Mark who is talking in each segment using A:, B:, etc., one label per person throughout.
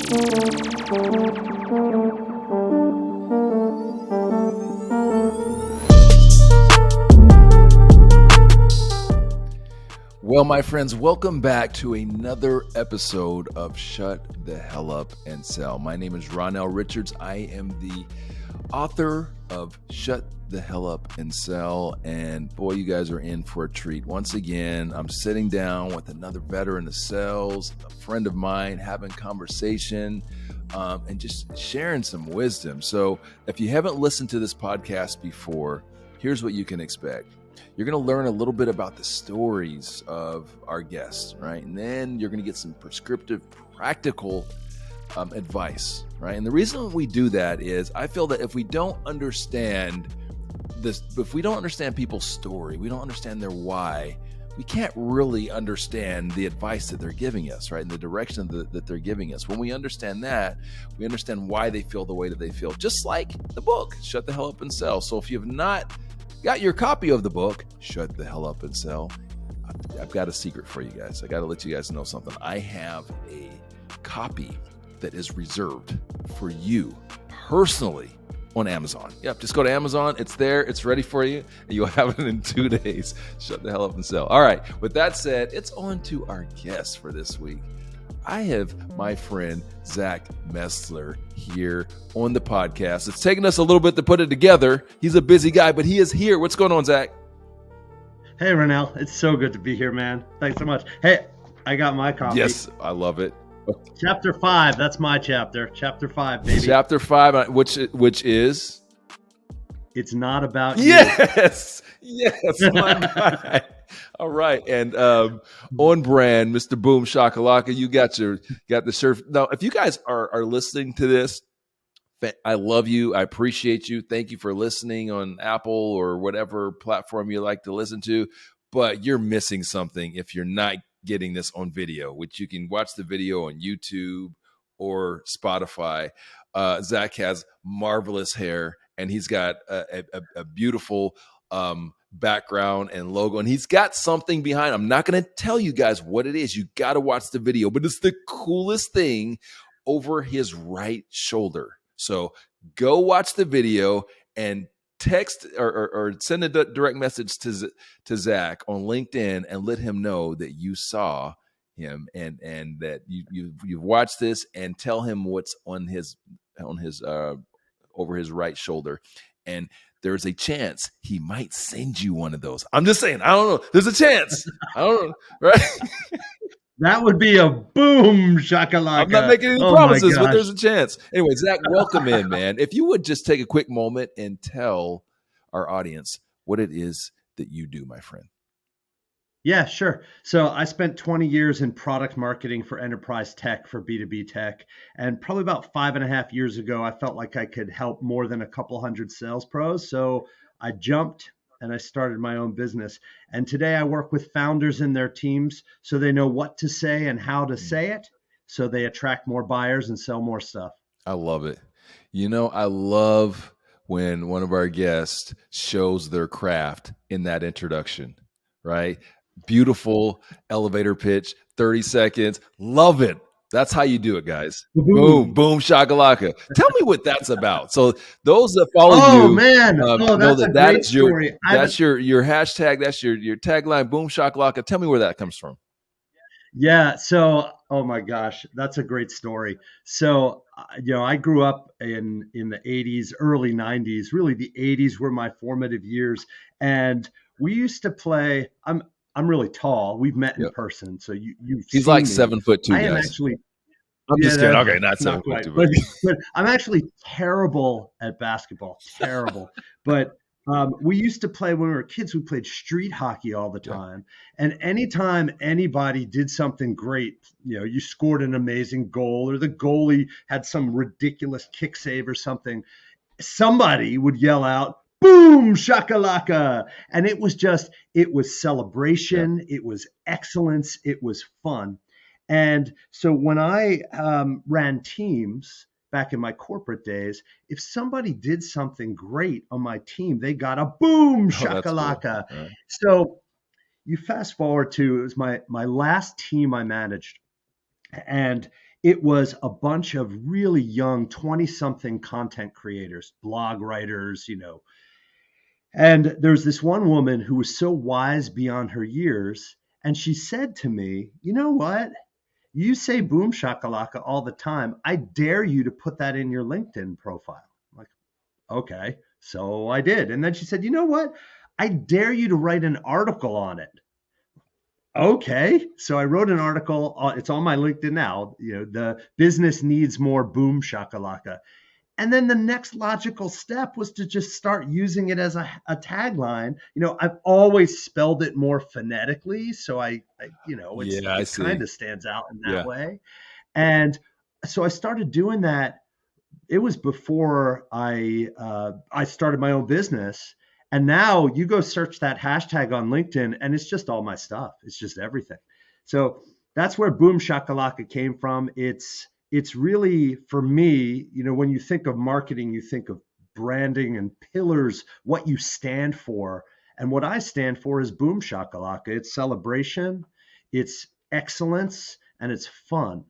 A: Well, my friends, welcome back to another episode of Shut the Hell Up and Sell. My name is Ronell Richards. I am the author of Shut the Hell Up and Sell. And boy, you guys are in for a treat. Once again, I'm sitting down with another veteran of sales, a friend of mine, having conversation and just sharing some wisdom. So if you haven't listened to this podcast before, here's what you can expect. You're going to learn a little bit about the stories of our guests, right? And then you're going to get some prescriptive, practical advice, right? And the reason we do that is I feel that if we don't understand this, if we don't understand people's story, we don't understand their why, we can't really understand the advice that they're giving us, right? And the direction that they're giving us. When we understand that, we understand why they feel the way that they feel, just like the book, Shut the Hell Up and Sell. So if you have not got your copy of the book, Shut the Hell Up and Sell, I've got a secret for you guys. I got to let you guys know something. I have a copy that is reserved for you personally on Amazon. Yep, just go to Amazon. It's there. It's ready for you. And you'll have it in 2 days. Shut the hell up and sell. All right. With that said, it's on to our guest for this week. I have my friend Zach Messler here on the podcast. It's taken us a little bit to put it together. He's a busy guy, but he is here. What's going on, Zach?
B: Hey, Ronell. It's so good to be here, man. Thanks so much. Hey, I got my copy.
A: Yes, I love it.
B: Chapter 5. That's my chapter. Chapter 5, baby.
A: Chapter 5, which is?
B: It's not about you.
A: Yes, my guy. All right, and on brand, Mr. Boom Shakalaka, you got the shirt. Now, if you guys are listening to this, I love you. I appreciate you. Thank you for listening on Apple or whatever platform you like to listen to. But you're missing something if you're not getting this on video, which you can watch the video on YouTube or Spotify. Zach has marvelous hair, and he's got a beautiful background and logo, and he's got something behind. I'm not going to tell you guys what it is. You got to watch the video, but it's the coolest thing over his right shoulder. So go watch the video and text or send a direct message to Zach on LinkedIn and let him know that you saw him and that you've watched this, and tell him what's on his over his right shoulder. And there's a chance he might send you one of those. I'm just saying, I don't know. There's a chance. I don't know, right?
B: That would be a boom shakalaka.
A: I'm not making any promises, but there's a chance. Anyway, Zach, welcome in, man. If you would just take a quick moment and tell our audience what it is that you do, my friend.
B: Yeah, sure. So I spent 20 years in product marketing for enterprise tech, for B2B tech. And probably about 5.5 years ago, I felt like I could help more than a couple hundred sales pros. So I jumped and I started my own business. And today I work with founders and their teams so they know what to say and how to say it, so they attract more buyers and sell more stuff.
A: I love it. You know, I love when one of our guests shows their craft in that introduction, right? Beautiful elevator pitch, 30 seconds. Love it. That's how you do it, guys. Boom, boom, shakalaka. Tell me what that's about. So those that follow you,
B: man,
A: know that is your hashtag, that's your tagline, boom, shakalaka. Tell me where that comes from.
B: Yeah. So, oh my gosh, that's a great story. So, I grew up in the 80s, early 90s. Really, the 80s were my formative years, and we used to play. I'm really tall. We've met in person, so you've.
A: He's like 7'2",
B: I am
A: guys.
B: actually.
A: I'm just kidding. Okay, not 7'2",
B: but I'm actually terrible at basketball. Terrible, but. We used to play when we were kids. We played street hockey all the time. Yeah. And anytime anybody did something great, you scored an amazing goal, or the goalie had some ridiculous kick save or something, somebody would yell out, boom, shakalaka. And it was celebration. Yeah. It was excellence. It was fun. And so when I ran teams, back in my corporate days, if somebody did something great on my team, they got a boom shakalaka. Cool. Right. So you fast forward to, it was my last team I managed, and it was a bunch of really young 20 something content creators, blog writers, and there's this one woman who was so wise beyond her years. And she said to me, you know what? You say boom shakalaka all the time. I dare you to put that in your LinkedIn profile. I'm like, okay. So I did. And then she said, you know what? I dare you to write an article on it. Okay. So I wrote an article. It's on my LinkedIn now. The business needs more boom shakalaka. And then the next logical step was to just start using it as a tagline. I've always spelled it more phonetically, so
A: Yeah, I
B: it kind
A: see.
B: of stands out in that
A: Yeah.
B: way. And so I started doing that. It was before I started my own business. And now you go search that hashtag on LinkedIn, and it's just all my stuff. It's just everything. So that's where Boom Shakalaka came from. It's really, for me, when you think of marketing, you think of branding and pillars, what you stand for. And what I stand for is Boom Shakalaka. It's celebration, it's excellence, and it's fun.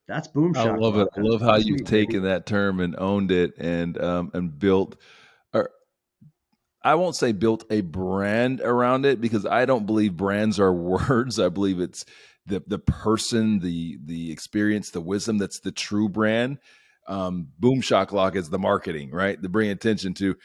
B: That's Boom
A: I love it. I
B: Shakalaka.
A: love how
B: That's me,
A: you've
B: baby.
A: taken that term and owned it and built, or I won't say built a brand around it, because I don't believe brands are words. I believe it's the person, the experience, the wisdom that's the true brand. Boom Shocklock is the marketing, right? To bring attention to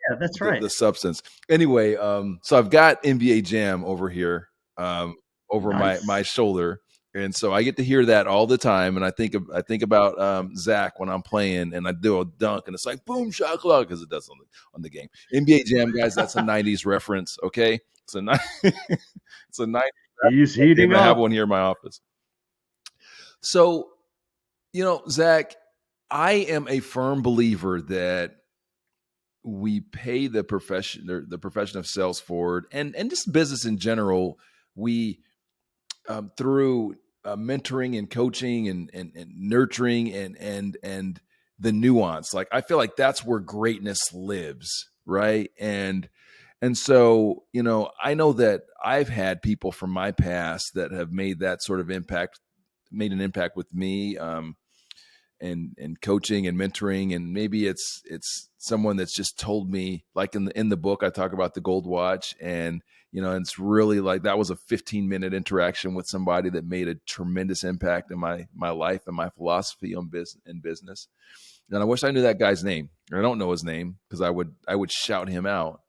B: Yeah, that's
A: the
B: right.
A: substance. Anyway, so I've got NBA Jam over here, um, over my
B: Nice.
A: shoulder, and so I get to hear that all the time. And I think about Zach when I'm playing, and I do a dunk, and it's like boom shakalaka, because it does on the game. NBA Jam, guys, that's a '90s reference. Okay, it's a it's a '90s
B: He's
A: basketball game,
B: heating
A: and I have
B: up.
A: one here in my office. So Zach, I am a firm believer that we pay the profession of sales forward, and just business in general. We through mentoring and coaching and nurturing and the nuance. Like, I feel like that's where greatness lives, right? And so, I know that I've had people from my past that have made that sort of impact, made an impact with me. And coaching and mentoring, and maybe it's someone that's just told me, like in the book I talk about the gold watch, and it's really like that was a 15-minute interaction with somebody that made a tremendous impact in my life and my philosophy on business. And I wish I knew that guy's name. I don't know his name, because I would shout him out.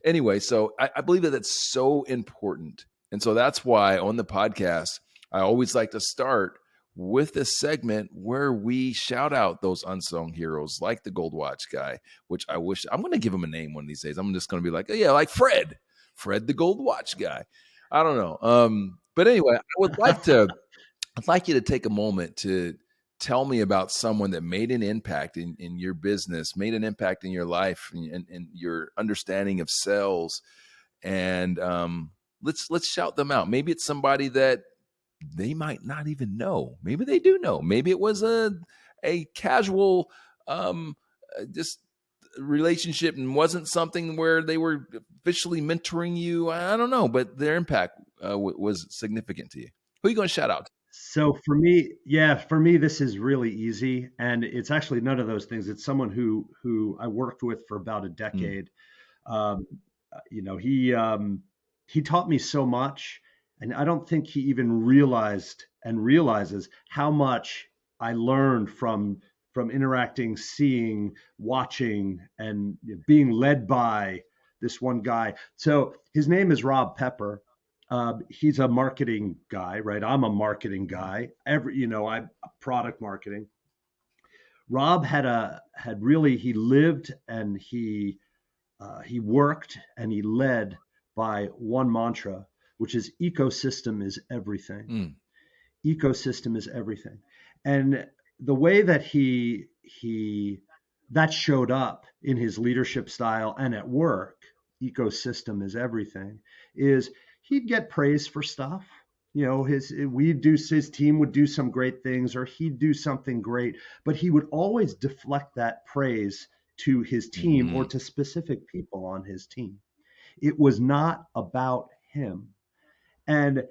A: Anyway, so I believe that that's so important. And so that's why on the podcast, I always like to start with a segment where we shout out those unsung heroes, like the gold watch guy, which I wish I'm going to give him a name one of these days. I'm just going to be like, oh, yeah, like Fred, the gold watch guy. I don't know. But anyway, I'd like you to take a moment to tell me about someone that made an impact in your business, made an impact in your life, and your understanding of sales. And let's shout them out. Maybe it's somebody that they might not even know. Maybe they do know. Maybe it was a casual just relationship, and wasn't something where they were officially mentoring you. I don't know, but their impact was significant to you. Who are you going to shout out?
B: So for me, yeah, for me, this is really easy, and it's actually none of those things. It's someone who I worked with for about a
A: Mm,
B: decade. Um, he taught me so much, and I don't think he even realized and realizes how much I learned from interacting, seeing, watching, and being led by this one guy. So his name is Rob Pepper. He's a marketing guy, right? I'm a marketing guy. I'm product marketing. Rob had really he lived and he worked and he led by one mantra, which is ecosystem is everything.
A: mm,
B: Ecosystem is everything. And the way that he that showed up in his leadership style and at work, ecosystem is everything, is he'd get praise for stuff. His team would do some great things, or he'd do something great, but he would always deflect that praise to his team or
A: mm,
B: to specific people on his team. It was not about him. And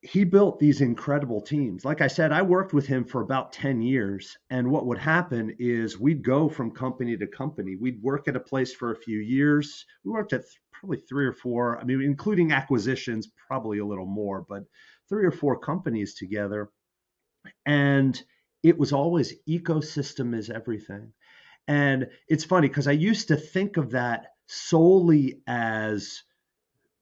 B: he built these incredible teams. Like I said, I worked with him for about 10 years. And what would happen is we'd go from company to company. We'd work at a place for a few years. We worked at probably three or four, I mean, including acquisitions, probably a little more, but three or four companies together. And it was always ecosystem is everything. And it's funny because I used to think of that solely as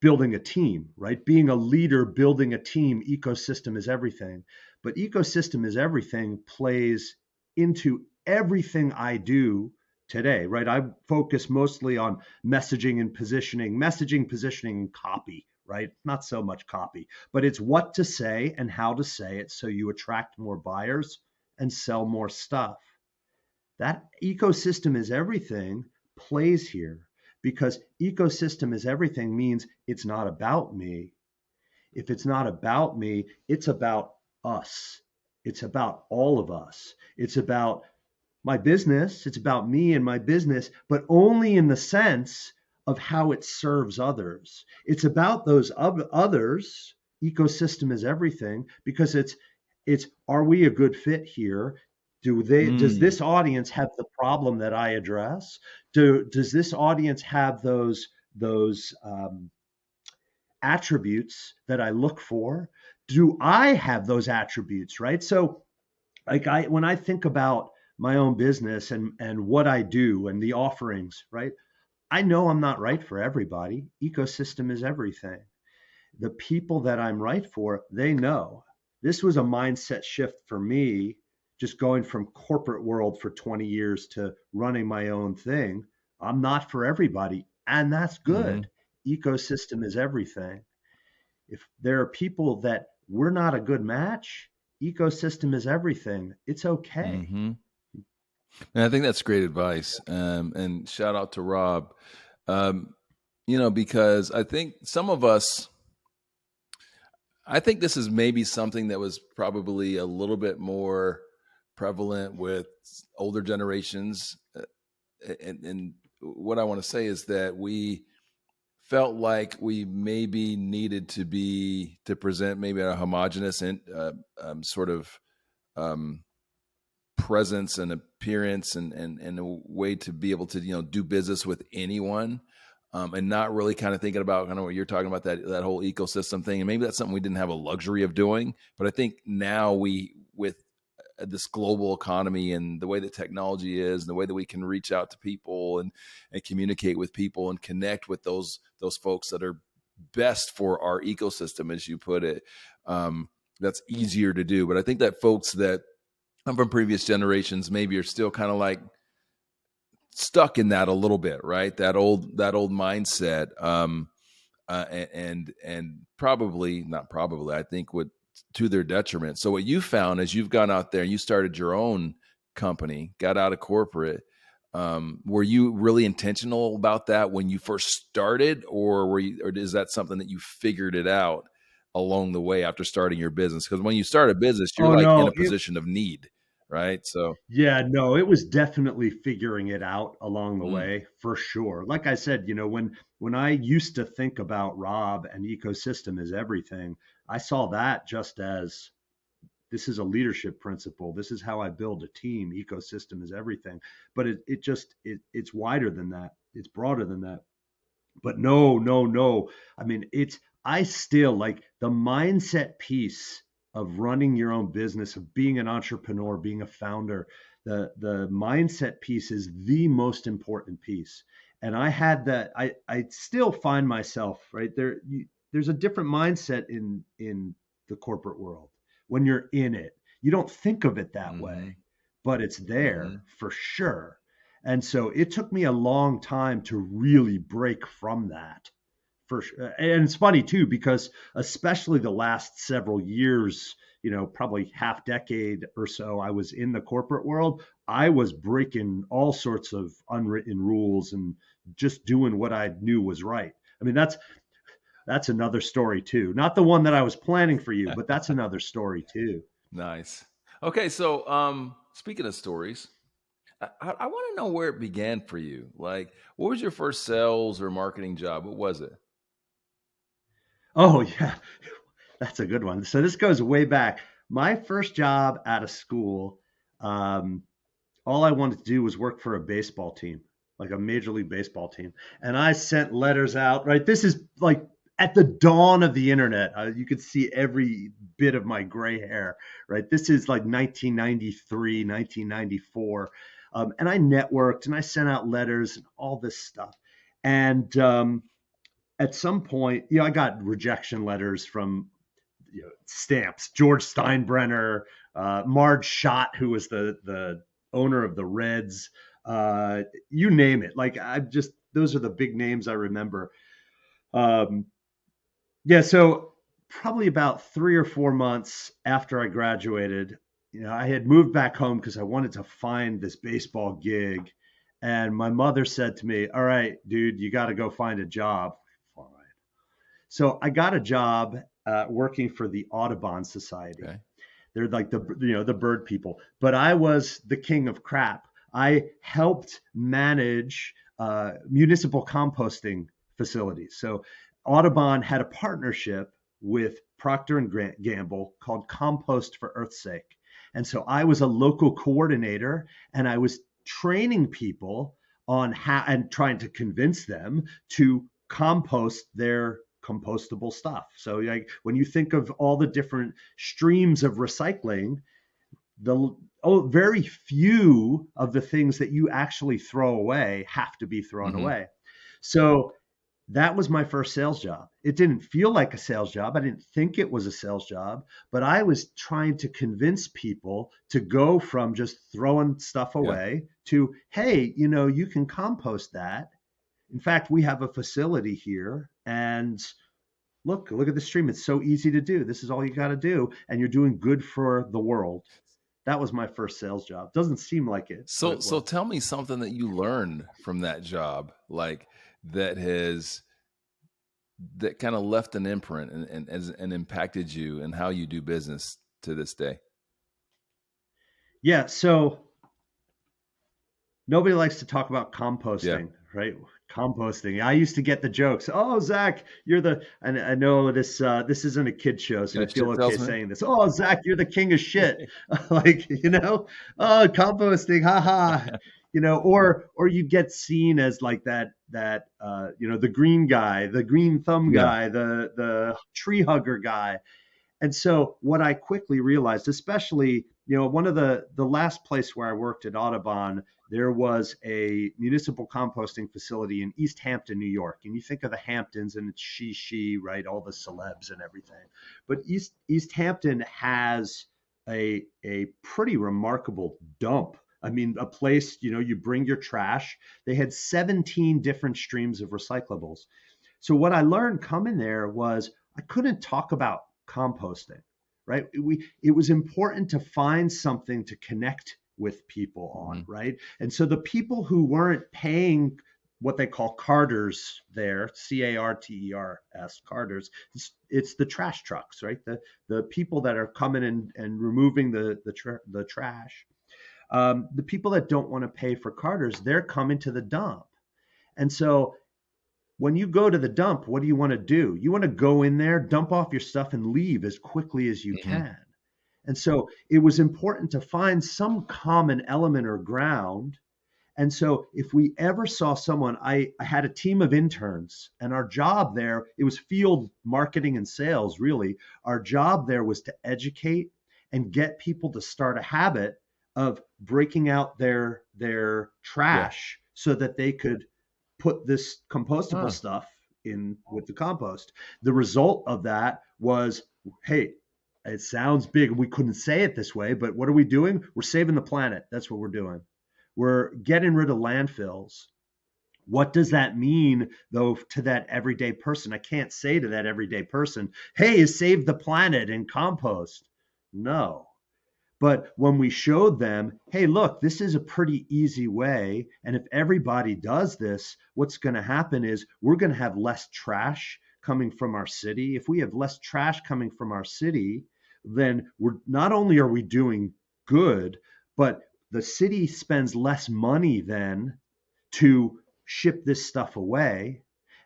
B: building a team, right? Being a leader, building a team, ecosystem is everything. But ecosystem is everything plays into everything I do today, right? I focus mostly on messaging, positioning, and copy, right? Not so much copy, but it's what to say and how to say it so you attract more buyers and sell more stuff. That ecosystem is everything plays here because ecosystem is everything means it's not about me. If it's not about me, it's about us. It's about all of us. It's about my business. It's about me and my business, but only in the sense of how it serves others. It's about those others. Ecosystem is everything because it's are we a good fit here? Does
A: Mm,
B: this audience have the problem that I address? Does this audience have those attributes that I look for? Do I have those attributes, right? So like I when I think about my own business and what I do and the offerings, right? I know I'm not right for everybody. Ecosystem is everything. The people that I'm right for, they know. This was a mindset shift for me, just going from corporate world for 20 years to running my own thing. I'm not for everybody, and that's
A: mm-hmm,
B: good. Ecosystem is everything. If there are people that we're not a good match, ecosystem is everything. It's okay.
A: mm-hmm. And I think that's great advice. And shout out to Rob. Um, because I think some of us, I think this is maybe something that was probably a little bit more prevalent with older generations. And what I want to say is that we felt like we maybe needed to present maybe a homogenous and sort of um, presence and appearance and a way to be able to do business with anyone, and not really kind of thinking about kind of what you're talking about, that whole ecosystem thing. And maybe that's something we didn't have a luxury of doing, but I think now we, with this global economy and the way that technology is and the way that we can reach out to people and communicate with people and connect with those folks that are best for our ecosystem, as you put it, that's easier to do. But I think that folks that come from previous generations maybe are still kind of like stuck in that a little bit, right? That old mindset, and probably not probably, I think, would, to their detriment. So what you found as you've gone out there and you started your own company, got out of corporate, were you really intentional about that when you first started, or is that something that you figured it out along the way after starting your business? Because when you start a business, you're
B: Oh
A: like in
B: no,
A: a position of need, right? So,
B: yeah, no, it was definitely figuring it out along the
A: mm,
B: way for sure. Like I said, when I used to think about Rob and ecosystem as everything, I saw that just as this is a leadership principle. This is how I build a team. Ecosystem is everything. But it's wider than that. It's broader than that. But no, no, no. I mean, I still like the mindset piece of running your own business, of being an entrepreneur, being a founder. The mindset piece is the most important piece. And I had that. I still find myself right there. There's a different mindset in the corporate world when you're in it. You don't think of it that
A: mm-hmm,
B: way, but it's
A: mm-hmm,
B: there for sure. And so it took me a long time to really break from that. For sure. And it's funny too, because especially the last several years, probably half decade or so, I was in the corporate world. I was breaking all sorts of unwritten rules and just doing what I knew was right. I mean, that's another story too. Not the one that I was planning for you, but that's another story too.
A: nice. Okay, so speaking of stories, I want to know where it began for you. Like, what was your first sales or marketing job? What was it?
B: Oh yeah. That's a good one. So this goes way back. My first job out of school, um, all I wanted to do was work for a baseball team, like a major league baseball team. And I sent letters out, right? This is like at the dawn of the internet. You could see every bit of my gray hair, right? This is like 1993, 1994. And I networked and I sent out letters and all this stuff. And at some point, I got rejection letters from stamps, George Steinbrenner, Marge Schott, who was the owner of the Reds, you name it. Like I just those are the big names I remember. Um, yeah, so probably about 3 or 4 months after I graduated, I had moved back home because I wanted to find this baseball gig, and my mother said to me, "All right, dude, you got to go find a job." Fine. So I got a job working for the Audubon Society.
A: Okay.
B: They're like the bird people, but I was the king of crap. I helped manage municipal composting facilities. So Audubon had a partnership with Procter and Gamble called Compost for Earth's Sake, and so I was a local coordinator, and I was training people on how and trying to convince them to compost their compostable stuff. So like when you think of all the different streams of recycling, very few of the things that you actually throw away have to be thrown
A: Mm-hmm.
B: away. So that was my first sales job. It didn't feel like a sales job. I didn't think it was a sales job, but I was trying to convince people to go from just throwing stuff
A: Yeah.
B: away to, hey, you can compost that. In fact, we have a facility here, and look at the stream. It's so easy to do. This is all you got to do, and you're doing good for the world. That was my first sales job. Doesn't seem like it, but
A: So
B: it
A: so
B: was.
A: tell me something that you learned from that job, like that kind of left an imprint and impacted you and how you do business to this day.
B: Yeah. So nobody likes to talk about
A: Yeah.
B: composting, right? Composting. I used to get the jokes. Oh, Zach, and I know this isn't a kid show, so
A: Yeah,
B: I feel
A: shit
B: okay
A: salesman.
B: saying this. Oh, Zach, you're the king of shit. Like, oh, composting, haha. Or you get seen as like that the green guy, the green thumb
A: Yeah.
B: guy, the tree hugger guy. And so what I quickly realized, especially, one of the last place where I worked at Audubon, there was a municipal composting facility in East Hampton, New York. And you think of the Hamptons and it's she, right? All the celebs and everything. But East Hampton has a pretty remarkable dump. I mean, a place, you bring your trash. They had 17 different streams of recyclables. So what I learned coming there was I couldn't talk about composting, right? It was important to find something to connect with people on,
A: Mm-hmm.
B: right? And so the people who weren't paying what they call carters there, CARTERS, carters, it's the trash trucks, right? The people that are coming and removing the trash. The people that don't want to pay for carters, they're coming to the dump. And so when you go to the dump, what do you want to do? You want to go in there, dump off your stuff, and leave as quickly as you
A: Mm-hmm.
B: can. And so it was important to find some common element or ground. And so if we ever saw someone, I had a team of interns, and our job there, it was field marketing and sales, really. Our job there was to educate and get people to start a habit of breaking out their
A: Yeah.
B: trash so that they could put this compostable
A: Huh.
B: stuff in with the compost. The result of that was, hey, it sounds big. We couldn't say it this way, but what are we doing? We're saving the planet. That's what we're doing. We're getting rid of landfills. What does that mean, though, to that everyday person? I can't say to that everyday person, hey, save the planet and compost. No. But when we showed them, hey, look, this is a pretty easy way. And if everybody does this, what's going to happen is we're going to have less trash coming from our city. If we have less trash coming from our city, then we're not only are we doing good, but the city spends less money then to ship this stuff away.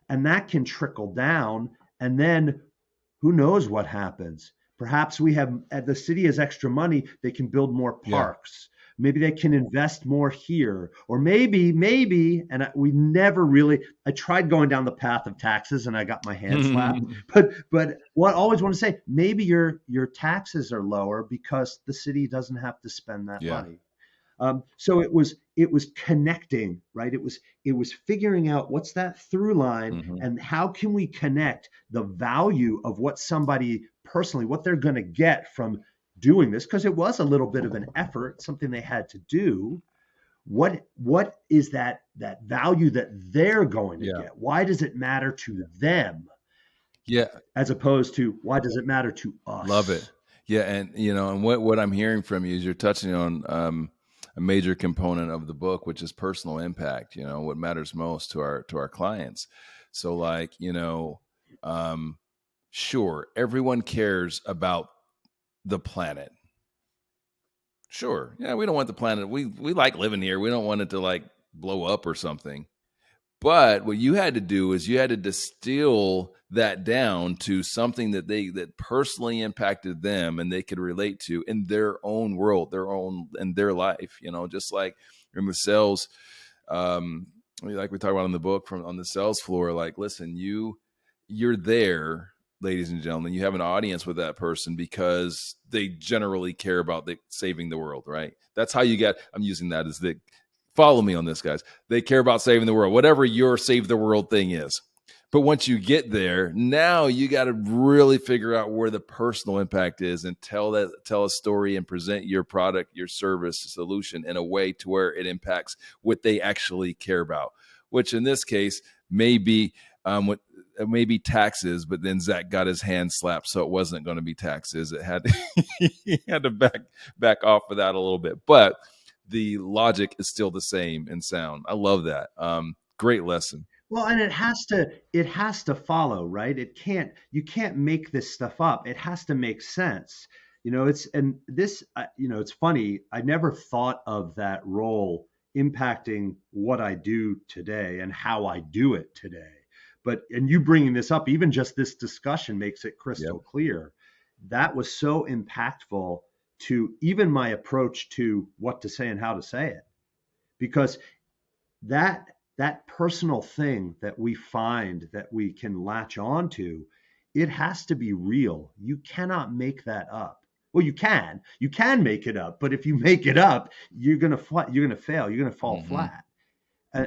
B: And that can trickle down. And then Who knows what happens? Perhaps we have, the city has extra money, they can build more
A: Yeah.
B: parks. Maybe they can invest more here. Or maybe, and we never really, I tried going down the path of taxes and I got my hand slapped. But what I always want to say, maybe your taxes are lower because the city doesn't have to spend that
A: Yeah.
B: money. So it was connecting, right? It was figuring out what's that through line
A: Hmm.
B: and how can we connect the value of what somebody personally, what they're going to get from doing this, because it was a little bit of an effort, something they had to do. What is that value that they're going to
A: Yeah.
B: get? Why does it matter to them
A: Yeah.
B: as opposed to why does it matter to
A: Love it.
B: us?
A: Yeah. And what I'm hearing from you is you're touching on a major component of the book, which is personal impact, what matters most to our clients. So like, um, sure, everyone cares about the planet. Sure. Yeah, we don't want the planet. We like living here. We don't want it to like blow up or something. But what you had to do is you had to distill that down to something that personally impacted them and they could relate to in their own world, their own in their life. Just like in the sales, like we talk about in the book from on the sales floor. Like, listen, you're there, ladies and gentlemen. You have an audience with that person because they generally care about saving the world, right? That's how you get. I'm using that as the follow me on this, guys. They care about saving the world, whatever your save the world thing is. But once you get there, now you got to really figure out where the personal impact is and tell a story and present your product, your service, solution in a way to where it impacts what they actually care about, which in this case may be what maybe taxes, but then Zach got his hand slapped, so it wasn't going to be taxes. It had he had to back off of that a little bit, but the logic is still the same and sound. I love that. Great lesson.
B: Well, and it has to follow, right? You can't make this stuff up. It has to make sense. It's funny. I never thought of that role impacting what I do today and how I do it today. And you bringing this up, even just this discussion makes it
A: Yep.
B: crystal clear. That was so impactful to even my approach to what to say and how to say it, because that personal thing that we find that we can latch on to, it has to be real. You cannot make that up. Well, you can make it up, but if you make it up, you're gonna fail, you're gonna fall
A: Mm-hmm.
B: flat.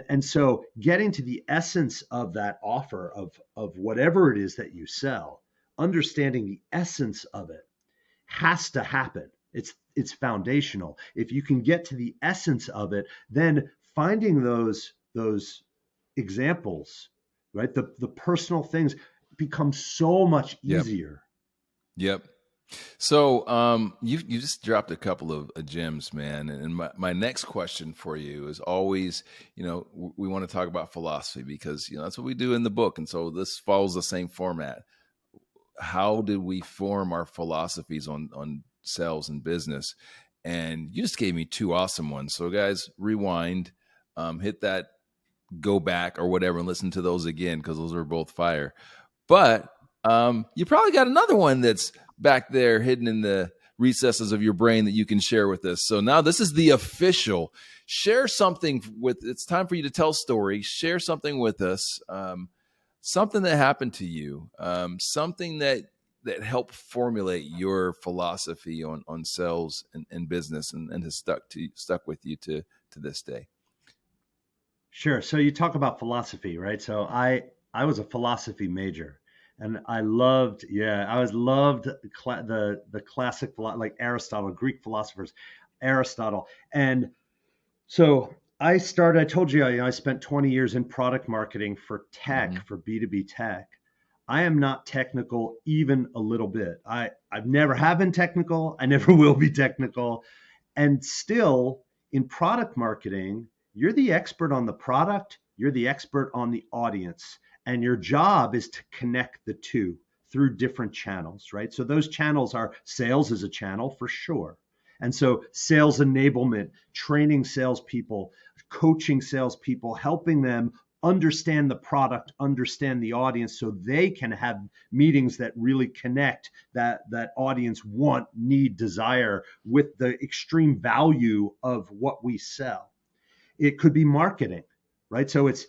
B: And so getting to the essence of that offer of whatever it is that you sell, understanding the essence of it has to happen. It's foundational. If you can get to the essence of it, then finding those examples, right? The personal things become so much
A: Yep.
B: easier.
A: Yep. So you just dropped a couple of gems, man. And my next question for you is always, we want to talk about philosophy because that's what we do in the book, and so this follows the same format. How did we form our philosophies on sales and business? And you just gave me two awesome ones. So guys, rewind, hit that go back or whatever and listen to those again because those are both fire. But you probably got another one that's back there hidden in the recesses of your brain that you can share with us. So now this is the official. Share something it's time for you to tell story. Share something with us. Something that happened to you. Something that helped formulate your philosophy on sales and business and has stuck with you to this day.
B: Sure. So you talk about philosophy, right? So I was a philosophy major, and I loved the classic like Aristotle, Greek philosophers, Aristotle. And so I told you, I spent 20 years in product marketing for
A: Mm-hmm.
B: tech, for B2B tech. I am not technical even a little bit. I've never have been technical. I never will be technical. And still, in product marketing, you're the expert on the product, you're the expert on the audience, and your job is to connect the two through different channels, right? So those channels are sales is a channel for sure. And so sales enablement, training salespeople, coaching salespeople, helping them understand the product, understand the audience, so they can have meetings that really connect that audience want, need, desire with the extreme value of what we sell. It could be marketing, right? So it's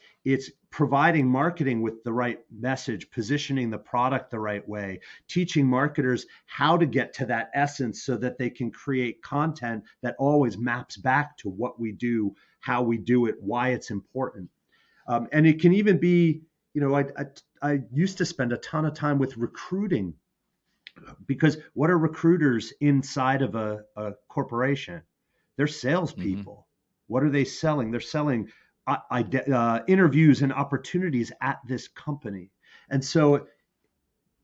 B: providing marketing with the right message, positioning the product the right way, teaching marketers how to get to that essence so that they can create content that always maps back to what we do, how we do it, why it's important. And it can even be, I used to spend a ton of time with recruiting, because what are recruiters inside of a corporation? They're salespeople.
A: Mm-hmm.
B: What are they selling? They're selling interviews and opportunities at this company. And so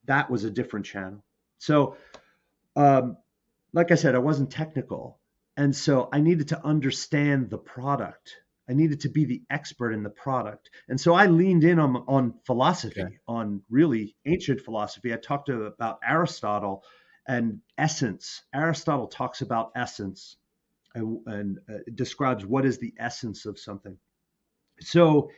B: that was a different channel. So, like I said, I wasn't technical. And so I needed to understand the product. I needed to be the expert in the product. And so I leaned in on philosophy,
A: Okay.
B: on really ancient philosophy. I talked about Aristotle and essence. Aristotle talks about essence and describes what is the essence of something. So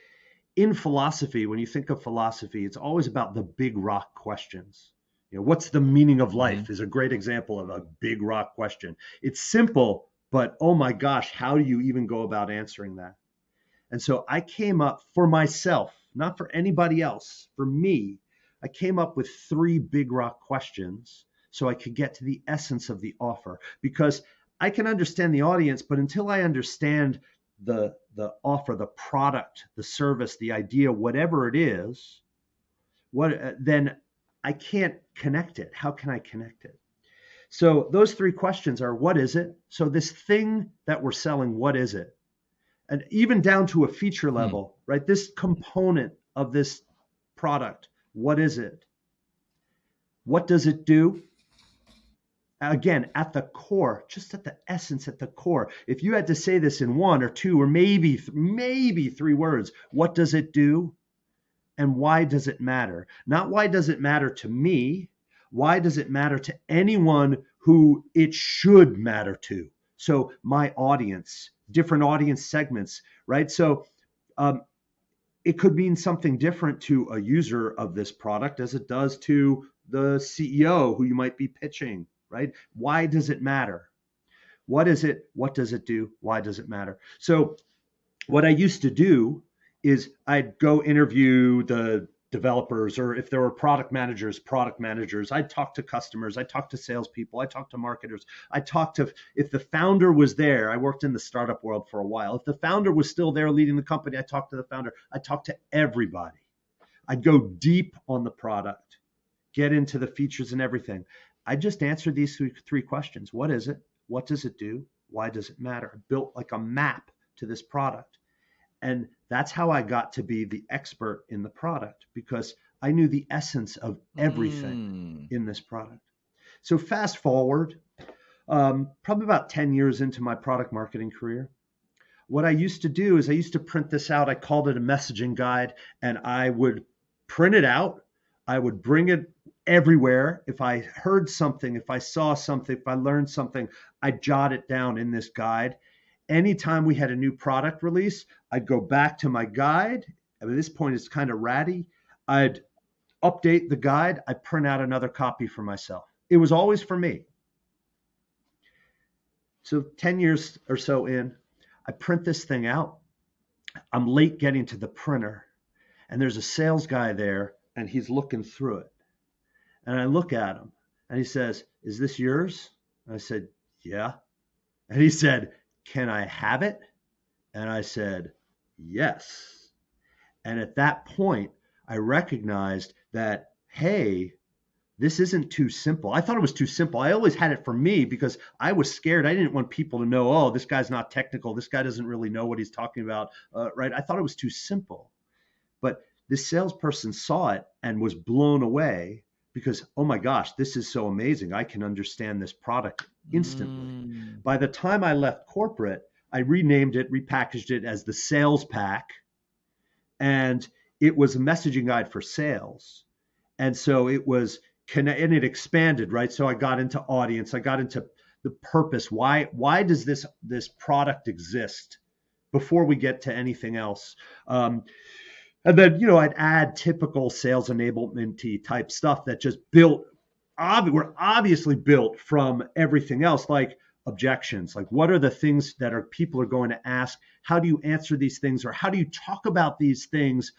B: in philosophy, when you think of philosophy, it's always about the big rock questions. What's the meaning of
A: Mm-hmm.
B: life is a great example of a big rock question. It's simple, but oh my gosh, how do you even go about answering that? And so I came up for myself, not for anybody else, for me, I came up with 3 big rock questions so I could get to the essence of the offer, because I can understand the audience, but until I understand the offer, the product, the service, the idea, whatever it is, then I can't connect it. How can I connect it? So those 3 questions are: what is it? So this thing that we're selling, what is it? And even down to a feature
A: Hmm.
B: level, right? This component of this product, what is it? What does it do? Again, at the core, just at the essence, at the core. If you had to say this in 1 or 2 or maybe 3 words, what does it do? And why does it matter? Not why does it matter to me? Why does it matter to anyone who it should matter to? So my audience, different audience segments, right? So it could mean something different to a user of this product as it does to the CEO who you might be pitching, right? Why does it matter? What is it? What does it do? Why does it matter? So what I used to do is I'd go interview the developers, or if there were product managers. I'd talk to customers, I'd talk to salespeople, I'd talk to marketers, I'd talk to, if the founder was there. I worked in the startup world for a while. If the founder was still there leading the company, I talked to the founder. I talked to everybody. I'd go deep on the product, get into the features and everything. I just answered these 3 questions. What is it? What does it do? Why does it matter? I built like a map to this product. And that's how I got to be the expert in the product, because I knew the essence of everything
A: Mm.
B: in this product. So fast forward, probably about 10 years into my product marketing career, what I used to do is I used to print this out. I called it a messaging guide, and I would print it out. I would bring it everywhere. If I heard something, if I saw something, if I learned something, I'd jot it down in this guide. Anytime we had a new product release, I'd go back to my guide. At this point, it's kind of ratty. I'd update the guide. I'd print out another copy for myself. It was always for me. So 10 years or so in, I print this thing out. I'm late getting to the printer, and there's a sales guy there, and he's looking through it. And I look at him, and he says, "Is this yours?" And I said, "Yeah." And he said, "Can I have it?" And I said, "Yes." And at that point, I recognized that, hey, this isn't too simple. I thought it was too simple. I always had it for me because I was scared. I didn't want people to know, oh, this guy's not technical. This guy doesn't really know what he's talking about, right? I thought it was too simple. But this salesperson saw it and was blown away because, oh my gosh, this is so amazing. I can understand this product instantly.
A: Mm.
B: By the time I left corporate, I renamed it, repackaged it as the sales pack. And it was a messaging guide for sales. And so it was, and it expanded, right? So I got into audience, I got into the purpose. Why does this product exist before we get to anything else? And then, I'd add typical sales enablement type stuff that just were obviously built from everything else, like objections. Like, what are the things that people are going to ask? How do you answer these things? Or how do you talk about these things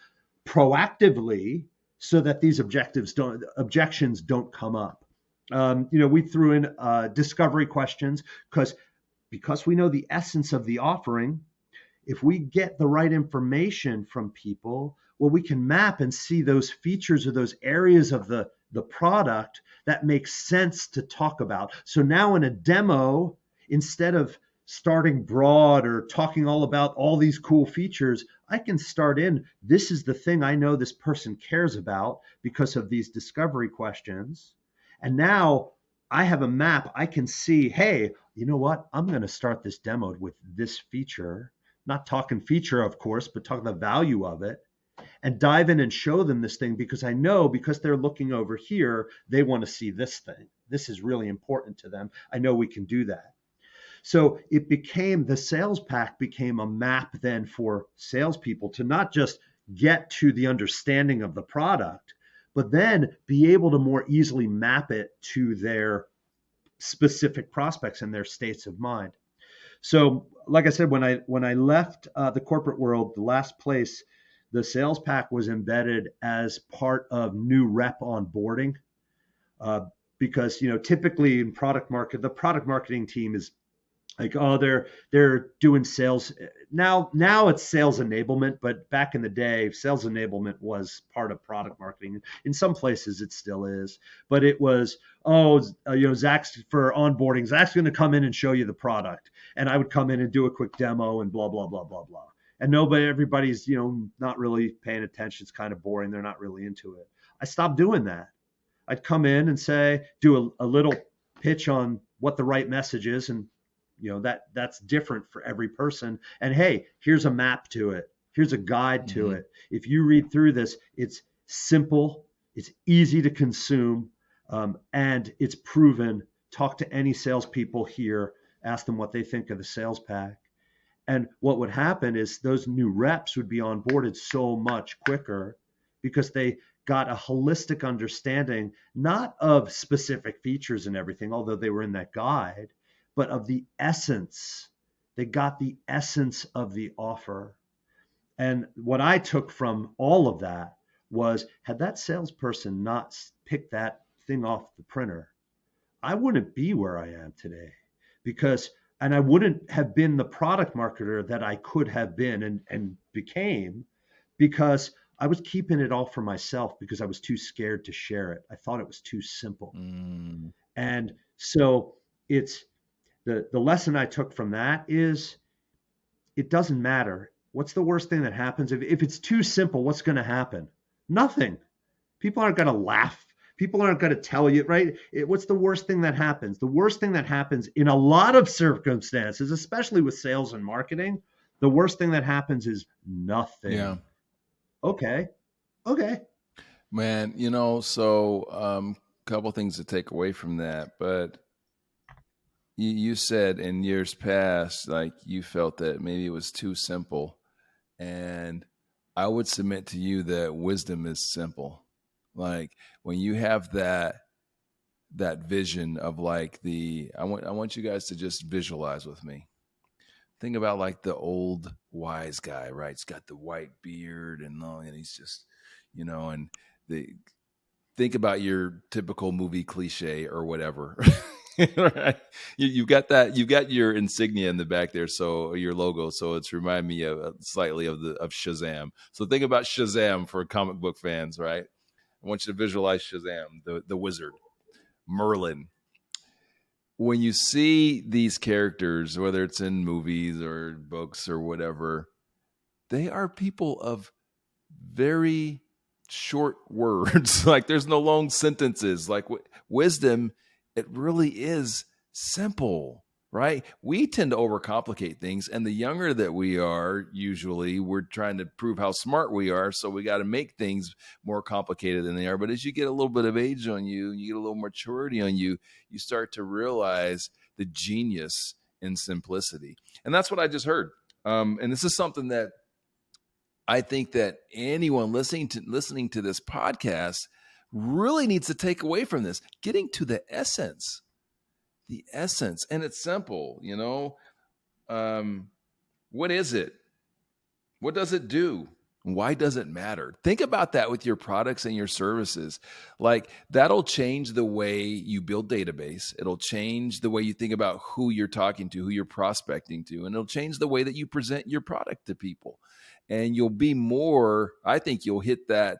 B: proactively so that these objections don't come up? We threw in discovery questions because we know the essence of the offering. If we get the right information from people, well, we can map and see those features or those areas of the product that makes sense to talk about. So now in a demo, instead of starting broad or talking all about all these cool features, I can start in, this is the thing I know this person cares about because of these discovery questions. And now I have a map. I can see, hey, you know what? I'm going to start this demo with this feature, not talking feature, of course, but talking the value of it, and dive in and show them this thing because I know because they're looking over here, they want to see this thing. This is really important to them. I know we can do that. So the sales pack became a map then for salespeople to not just get to the understanding of the product, but then be able to more easily map it to their specific prospects and their states of mind. So, like I said, when I left the corporate world, the last place, the sales pack was embedded as part of new rep onboarding, uh, because typically in the product marketing team is like, oh, they're doing sales now. Now it's sales enablement, but back in the day, sales enablement was part of product marketing. In some places, it still is, but it was, Zach's for onboarding. Zach's going to come in and show you the product, and I would come in and do a quick demo and blah blah blah blah blah. And everybody's not really paying attention. It's kind of boring. They're not really into it. I stopped doing that. I'd come in and do a little pitch on what the right message is, and that's different for every person. And hey, here's a map to it. Here's a guide to it. If you read through this, it's simple, it's easy to consume, and it's proven. Talk to any salespeople here, ask them what they think of the sales pack. And what would happen is those new reps would be onboarded so much quicker because they got a holistic understanding, not of specific features and everything, although they were in that guide, but of the essence. They got the essence of the offer. And what I took from all of that was, had that salesperson not picked that thing off the printer, I wouldn't be where I am today, and I wouldn't have been the product marketer that I could have been and became, because I was keeping it all for myself because I was too scared to share it. I thought it was too simple. And so it's the lesson I took from that is, it doesn't matter. What's the worst thing that happens? If it's too simple, what's going to happen? Nothing. People aren't going to laugh. People aren't going to tell you, right? What's the worst thing that happens? The worst thing that happens in a lot of circumstances, especially with sales and marketing, the worst thing that happens is nothing.
A: Yeah.
B: Okay.
A: Man, so couple things to take away from that, but you said in years past, like you felt that maybe it was too simple. And I would submit to you that wisdom is simple. Like when you have that vision of like I want you guys to just visualize with me. Think about like the old wise guy, right? He's got the white beard and he's just, and think about your typical movie cliche or whatever. Right? You've got your insignia in the back there, so your logo. So it's remind me of slightly of Shazam. So think about Shazam for comic book fans, right? I want you to visualize Shazam, the wizard, Merlin. When you see these characters, whether it's in movies or books or whatever, they are people of very short words. Like there's no long sentences. Like wisdom, it really is simple, right? We tend to overcomplicate things, and the younger that we are, usually we're trying to prove how smart we are, so we got to make things more complicated than they are. But as you get a little bit of age on you, you get a little maturity on you, you start to realize the genius in simplicity. And that's what I just heard. And this is something that I think that anyone listening to this podcast really needs to take away from this, getting to the essence. The essence. And it's simple, Um, what is it? What does it do? Why does it matter? Think about that with your products and your services. Like that'll change the way you build database. It'll change the way you think about who you're talking to, who you're prospecting to, and it'll change the way that you present your product to people. And you'll be more, I think you'll hit that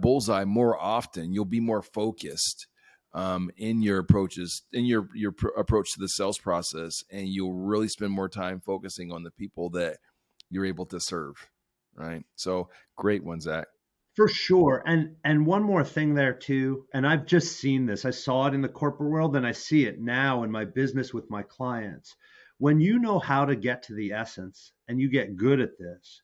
A: bullseye more often. You'll be more focused in your approaches, in your approach to the sales process, and you'll really spend more time focusing on the people that you're able to serve. Right. So great one, Zach.
B: For sure. And one more thing there too, and I've just seen this. I saw it in the corporate world and I see it now in my business with my clients. When you know how to get to the essence and you get good at this,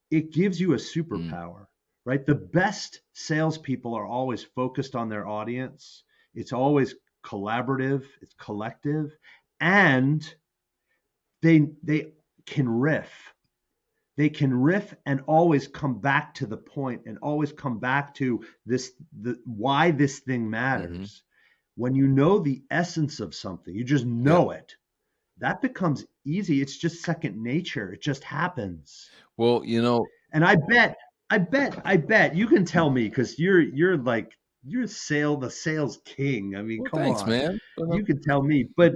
B: it gives you a
A: Mm,
B: superpower, right? The best salespeople are always focused on their audience. It's always collaborative, it's collective, and they can riff. They can riff and always come back to the point and always come back to the why this thing
A: mm-hmm.
B: matters. When you know the essence of something, you just
A: Yep.
B: know it. That becomes easy. It's just second nature. It just happens.
A: Well,
B: And I bet you can tell me because you're like you're the sales king. I mean,
A: well,
B: come
A: thanks,
B: on.
A: man.
B: You can tell me. But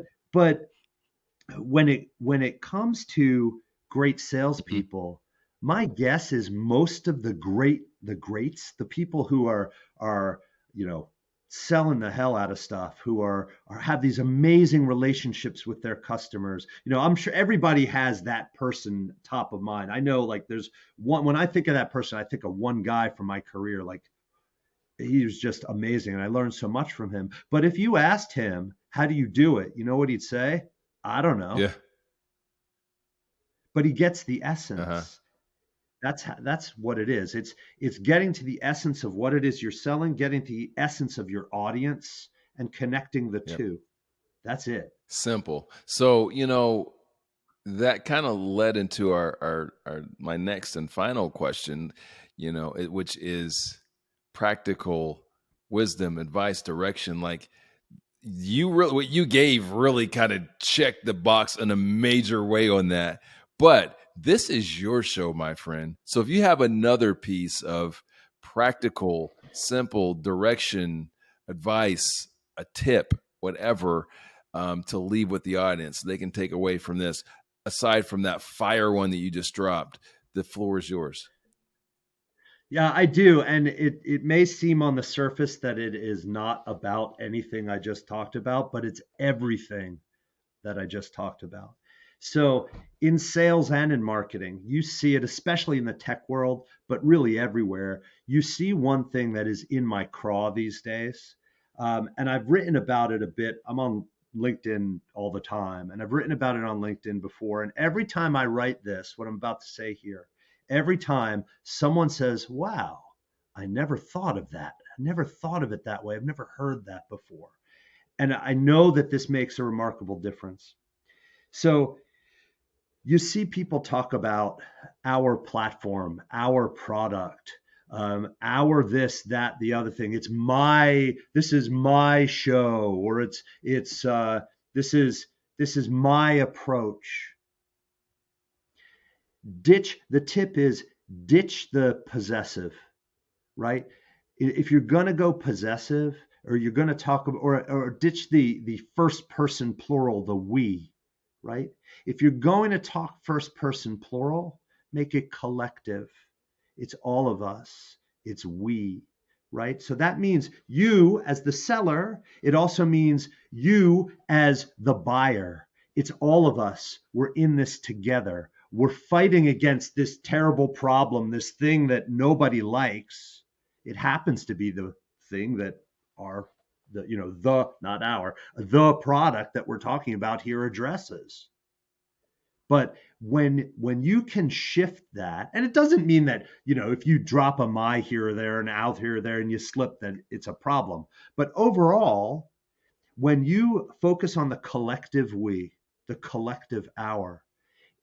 B: when it comes to great
A: Mhm.
B: salespeople, my guess is most of the greats, the people who are you know selling the hell out of stuff, who are have these amazing relationships with their customers. I'm sure everybody has that person top of mind. I know, like, there's one. When I think of that person, I think of one guy from my career. Like, he was just amazing, and I learned so much from him. But if you asked him, how do you do it, you know what he'd say? I don't know.
A: Yeah.
B: But he gets the
A: Uh-huh.
B: essence. That's what it is. It's getting to the essence of what it is you're selling, getting to the essence of your audience, and connecting the
A: Yep.
B: two. That's it.
A: Simple. So, that kind of led into our my next and final question, which is practical wisdom, advice, direction. Like what you gave really kind of checked the box in a major way on that. But this is your show, my friend. So if you have another piece of practical, simple direction, advice, a tip, whatever, to leave with the audience, they can take away from this, aside from that fire one that you just dropped, the floor is yours.
B: Yeah, I do. And it may seem on the surface that it is not about anything I just talked about, but it's everything that I just talked about. So, in sales and in marketing, you see it, especially in the tech world, but really everywhere. You see one thing that is in my craw these days. And I've written about it a bit. I'm on LinkedIn all the time, and I've written about it on LinkedIn before. And every time I write this, what I'm about to say here, every time someone says, "Wow, I never thought of that. I never thought of it that way. I've never heard that before." And I know that this makes a remarkable difference. So you see people talk about our platform, our product, our this, that, the other thing. This is my show, or this is this is my approach. The tip is ditch the possessive, right? If you're going to go possessive, or you're going to talk about, or ditch the first person plural, the we, right? If you're going to talk first person plural, make it collective. It's all of us. It's we, right? So that means you as the seller. It also means you as the buyer. It's all of us. We're in this together. We're fighting against this terrible problem, this thing that nobody likes. It happens to be the thing that our the not our the product that we're talking about here addresses. But when you can shift that, and it doesn't mean that, if you drop a my here or there and out here or there and you slip, then it's a problem. But overall, when you focus on the collective we, the collective our,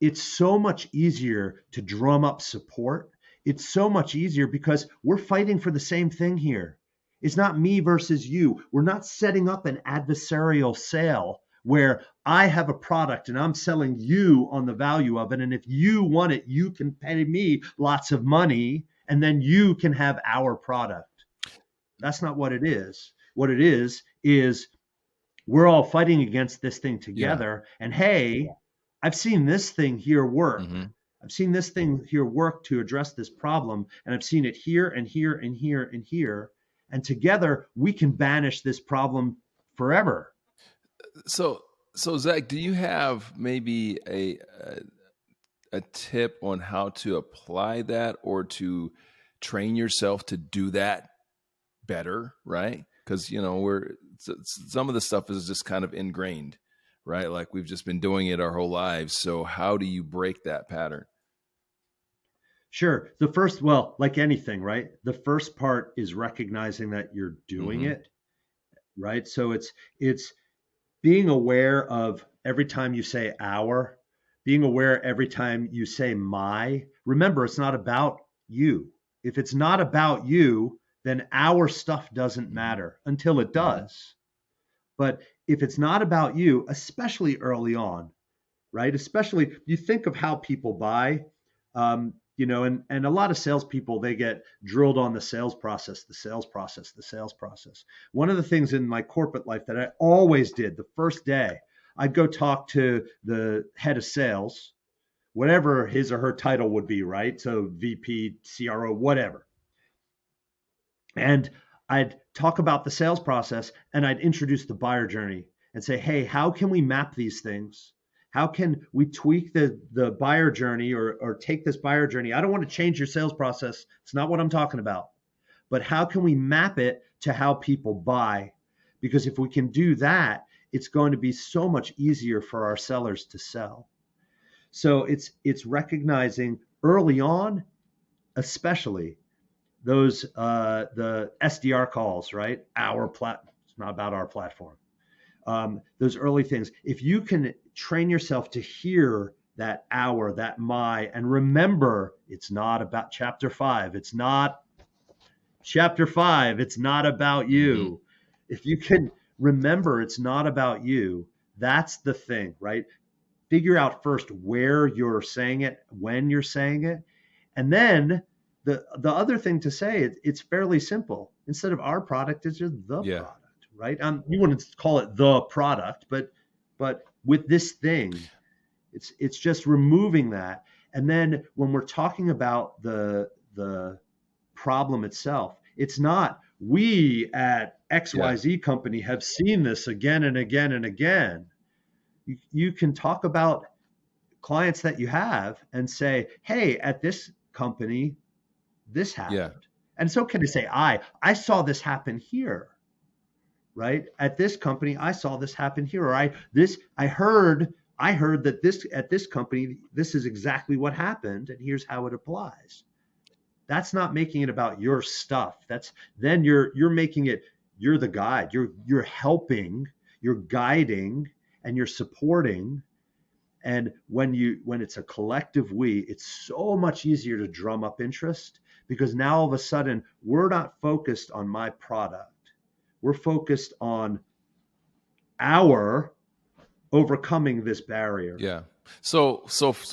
B: it's so much easier to drum up support. It's so much easier because we're fighting for the same thing here. It's not me versus you. We're not setting up an adversarial sale where I have a product and I'm selling you on the value of it. And if you want it, you can pay me lots of money and then you can have our product. That's not what it is. What it is we're all fighting against this thing
A: Yeah.
B: together. And hey, I've seen this thing here work.
A: Hmm.
B: I've seen this thing here work to address this problem. And I've seen it here and here and here and here. And together we can banish this problem forever.
A: So, so Zach, do you have maybe a tip on how to apply that or to train yourself to do that better? Right? Because some of the stuff is just kind of ingrained, right? Like we've just been doing it our whole lives. So, how do you break that pattern?
B: Sure. The first, well, like anything, right? The first part is recognizing that you're doing
A: Hmm.
B: it, right? So it's being aware of every time you say our, being aware every time you say my. Remember, it's not about you. If it's not about you, then our stuff doesn't
A: Hmm.
B: matter until it
A: Hmm.
B: does. But if it's not about you, especially early on, right? Especially you think of how people buy, and a lot of salespeople they get drilled on the sales process, the sales process, the sales process. One of the things in my corporate life that I always did the first day, I'd go talk to the head of sales, whatever his or her title would be, right? So VP, CRO, whatever. And I'd talk about the sales process and I'd introduce the buyer journey and say, hey, how can we map these things? How can we tweak the buyer journey or take this buyer journey? I don't want to change your sales process. It's not what I'm talking about. But how can we map it to how people buy? Because if we can do that, it's going to be so much easier for our sellers to sell. So it's recognizing early on, especially those the SDR calls, right? It's not about our platform. Those early things. If you can train yourself to hear that our, that my, and remember, it's not about chapter 5. It's not chapter 5. It's not about
A: Hmm.
B: you. If you can remember, it's not about you. That's the thing, right? Figure out first where you're saying it, when you're saying it, and then the other thing to say, it's fairly simple. Instead of our product, it's just the
A: Yeah.
B: product, right? You wouldn't call it the product, but with this thing, it's just removing that. And then when we're talking about the problem itself, it's not we at
A: Yeah.
B: XYZ company have seen this again and again and again. You can talk about clients that you have and say, hey, at this company, this
A: Yeah.
B: happened. And it's okay to say, I saw this happen here, right? At this company, I saw this happen here. Or I heard that this at this company, this is exactly what happened, and here's how it applies. That's not making it about your stuff. That's then you're making it, you're the guide. You're helping, you're guiding, and you're supporting. And when it's a collective we, it's so much easier to drum up interest because now all of a sudden we're not focused on my product. We're focused on our overcoming this barrier.
A: Yeah. So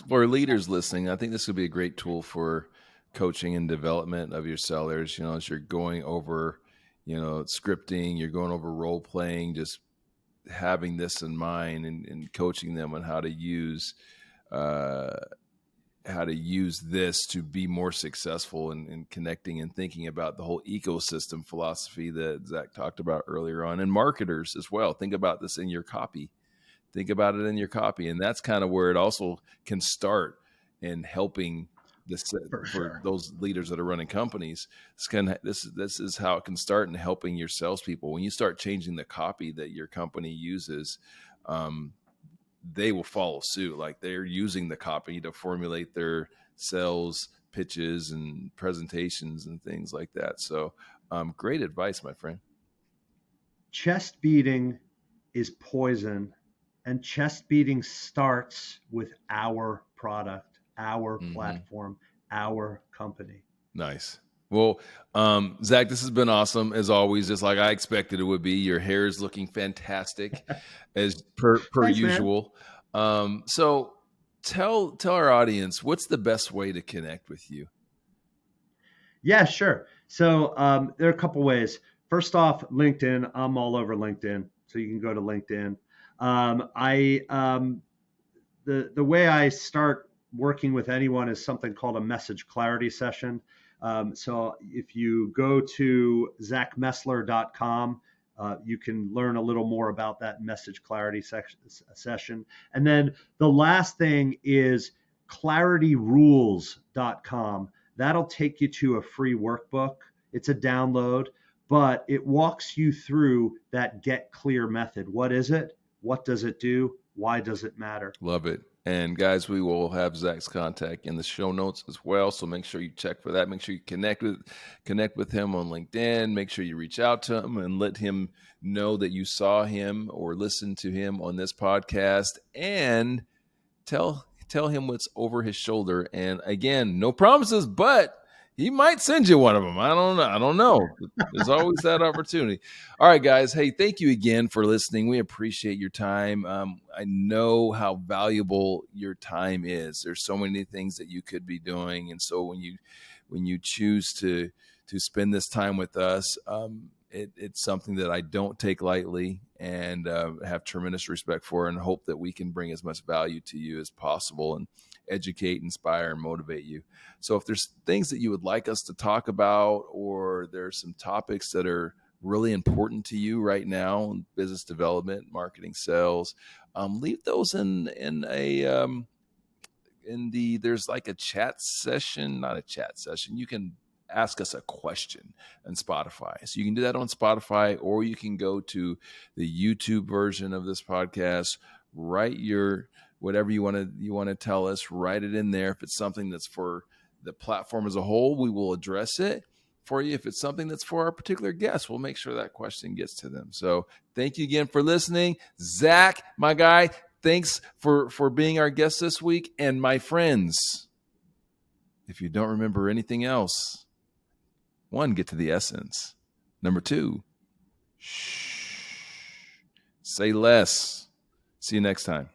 A: for leaders listening, I think this would be a great tool for coaching and development of your sellers. As you're going over, scripting, you're going over role playing, just having this in mind and coaching them on uh, how to use this to be more successful in connecting and thinking about the whole ecosystem philosophy that Zach talked about earlier on, and marketers as well. Think about this in your copy. Think about it in your copy, and that's kind of where it also can start in helping this
B: For
A: for
B: sure.
A: those leaders that are running companies. This is how it can start in helping your salespeople. When you start changing the copy that your company uses, um, they will follow suit. Like they're using the copy to formulate their sales pitches and presentations and things like that. So, great advice, my friend.
B: Chest beating is poison, and chest beating starts with our product, our
A: Mm-hmm.
B: platform, our company.
A: Nice. Well, Zach, this has been awesome as always, just like I expected it would be. Your hair is looking fantastic, as per
B: Thanks, man.
A: usual. So tell our audience, what's the best way to connect with you?
B: Yeah, sure. So there are a couple ways. First off, LinkedIn. I'm all over LinkedIn, so you can go to LinkedIn. I the way I start working with anyone is something called a message clarity session. So if you go to zachmessler.com, you can learn a little more about that message clarity session. And then the last thing is clarityrules.com. That'll take you to a free workbook. It's a download, but it walks you through that get clear method. What is it? What does it do? Why does it matter?
A: Love it. And guys, we will have Zach's contact in the show notes as well. So make sure you check for that. Make sure you connect with him on LinkedIn. Make sure you reach out to him and let him know that you saw him or listened to him on this podcast, and tell him what's over his shoulder. And again, no promises, but he might send you one of them. I don't know. There's always that opportunity. All right, guys. Hey, thank you again for listening. We appreciate your time. I know how valuable your time is. There's so many things that you could be doing. And so when you choose to spend this time with us, it's something that I don't take lightly, and have tremendous respect for, and hope that we can bring as much value to you as possible and educate, inspire, and motivate you. So if there's things that you would like us to talk about, or there's some topics that are really important to you right now in business development, marketing, sales, leave those there's like a chat session, not a chat session. You can ask us a question on Spotify. So you can do that on Spotify, or you can go to the YouTube version of this podcast, write your whatever you want to tell us, write it in there. If it's something that's for the platform as a whole, we will address it for you. If it's something that's for our particular guest, we'll make sure that question gets to them. So thank you again for listening. Zach, my guy, thanks for being our guest this week. And my friends, if you don't remember anything else, 1, get to the essence. Number 2, say less. See you next time.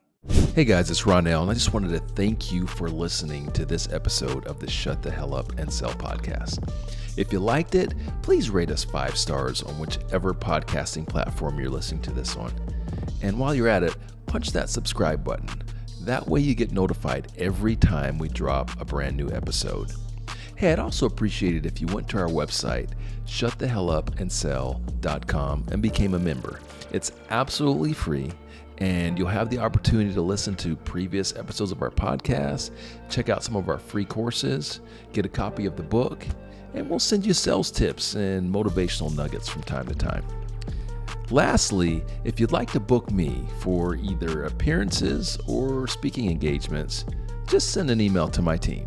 A: Hey guys, it's Ronell, and I just wanted to thank you for listening to this episode of the Shut the Hell Up and Sell podcast. If you liked it, please rate us 5 stars on whichever podcasting platform you're listening to this on. And while you're at it, punch that subscribe button. That way you get notified every time we drop a brand new episode. Hey, I'd also appreciate it if you went to our website, shutthehellupandsell.com, and became a member. It's absolutely free, and you'll have the opportunity to listen to previous episodes of our podcast, check out some of our free courses, get a copy of the book, and we'll send you sales tips and motivational nuggets from time to time. Lastly, if you'd like to book me for either appearances or speaking engagements, just send an email to my team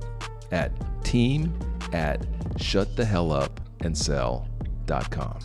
A: at team@shutthehellupandsell.com.